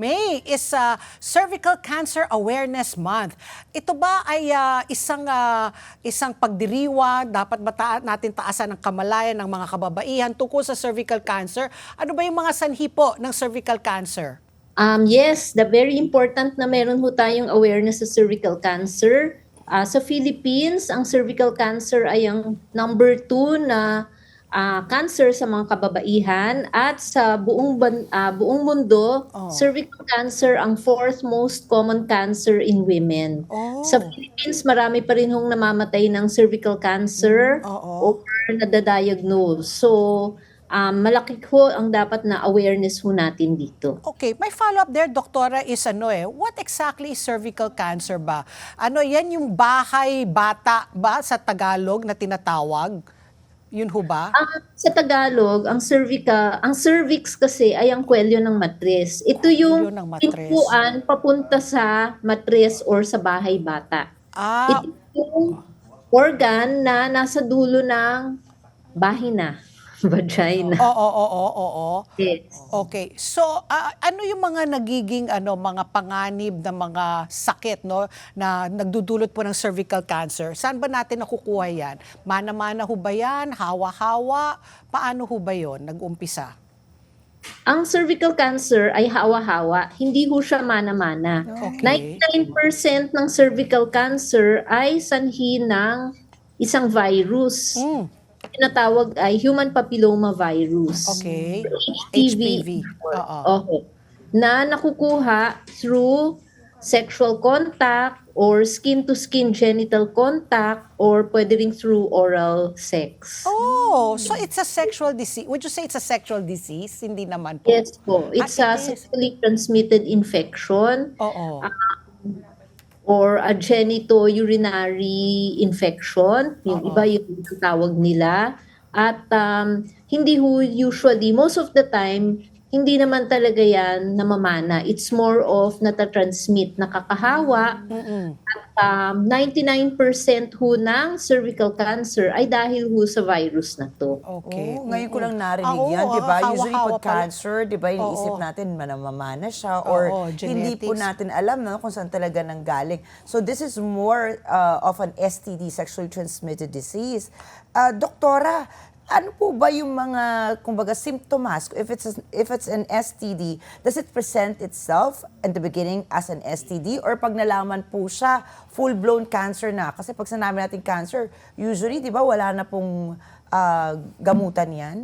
May is Cervical Cancer Awareness Month. Ito ba ay isang pagdiriwang, dapat ba natin taasan ang kamalayan ng mga kababaihan tungkol sa cervical cancer? Ano ba yung mga sanhi po ng cervical cancer? Yes, the very important na meron ho tayong awareness sa cervical cancer. Sa Philippines, ang cervical cancer ay ang number 2 na cancer sa mga kababaihan, at sa buong mundo, cervical cancer ang 4th most common cancer in women. Sa Philippines, marami pa rin hong namamatay ng cervical cancer or nadadiagnose. So, malaki ho ang dapat na awareness ho natin dito. Okay, my follow-up there, Doktora, is what exactly is cervical cancer ba? Yan yung bahay bata ba sa Tagalog na tinatawag? Yun ho ba? Sa Tagalog, ang cervix kasi ay ang kwelyo ng matres. Ito yung Kwelyo ng matres. pintuan papunta sa matres or sa bahay bata. Ito yung organ na nasa dulo ng bahina, vagina. Oo. Yes. Okay. So, ano yung mga nagiging mga panganib na mga sakit na nagdudulot po ng cervical cancer? Saan ba natin nakukuha yan? Mana-mana ho ba yan? Hawa-hawa? Paano ho ba yun nag-umpisa? Ang cervical cancer ay hawa-hawa, hindi ho siya mana-mana. Okay. 99% ng cervical cancer ay sanhi ng isang virus. Tinatawag ay human papilloma virus. Okay. HPV. Okay. Na nakukuha through sexual contact or skin-to-skin genital contact or pwede rin through oral sex. Oh, so it's a sexual disease. Would you say it's a sexual disease? Hindi naman po. Yes po. It's a it is. sexually transmitted infection. Oo. Or a genitourinary infection, yung iba yung tawag nila. At hindi ho usually, most of the time, hindi naman talaga yan namamana. It's more of natatransmit, nakakahawa. At 99% ho ng cervical cancer ay dahil ho sa virus na to. Okay. Ngayon ko lang narinig yan, di ba? Usually hawa-hawa pag pala. cancer, di ba, iniisip natin manamamana siya or hindi po genetics. natin alam kung saan talaga nanggaling. So this is more of an STD, sexually transmitted disease. Doktora, ano po ba yung mga, kumbaga, symptoms? If it's an STD, does it present itself in the beginning as an STD? Or pag nalaman po siya, full-blown cancer na? Kasi pag sinabi natin cancer, usually, di ba, wala na pong gamutan yan?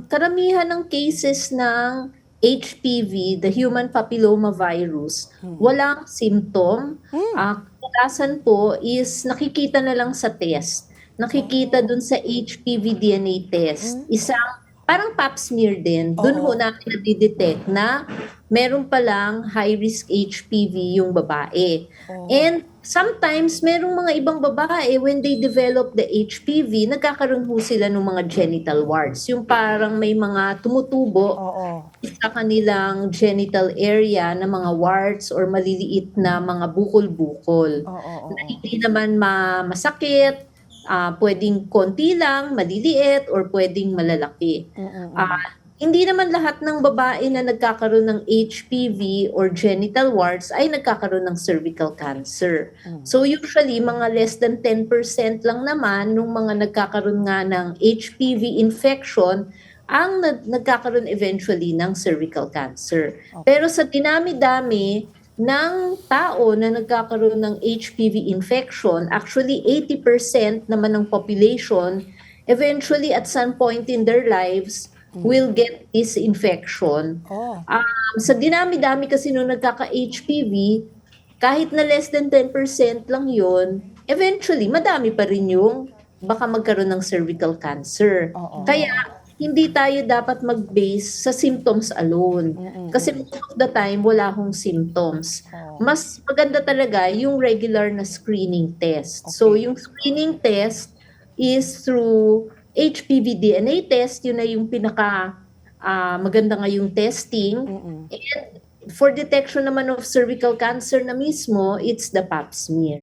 Karamihan ng cases ng HPV, the human papilloma virus, walang symptom. Kadalasan po is nakikita na lang sa test. Nakikita dun sa HPV DNA test. Isang parang pap smear din. Dun ho natin nadidetect na meron palang high-risk HPV yung babae. And sometimes, merong mga ibang babae, when they develop the HPV, nagkakaroon ho sila ng mga genital warts. Yung parang may mga tumutubo sa kanilang genital area na mga warts or maliliit na mga bukol-bukol. Na hindi naman masakit, pwedeng konti lang, maliliit, or pwedeng malalaki. Hindi naman lahat ng babae na nagkakaroon ng HPV or genital warts ay nagkakaroon ng cervical cancer. So usually, mga less than 10% lang naman nung mga nagkakaroon nga ng HPV infection ang nagkakaroon eventually ng cervical cancer. Pero sa dinami-dami ng tao na nagkakaroon ng HPV infection, actually 80% naman ng population, eventually at some point in their lives, will get this infection. Sa dinami-dami kasi nung nagkaka-HPV, kahit na less than 10% lang yun, eventually madami pa rin yung baka magkaroon ng cervical cancer. Kaya hindi tayo dapat mag-base sa symptoms alone. Kasi most of the time, wala hong symptoms. Mas maganda talaga yung regular na screening test. So, yung screening test is through HPV DNA test. Yun na yung pinaka maganda ngayong testing. And for detection naman of cervical cancer na mismo, it's the pap smear.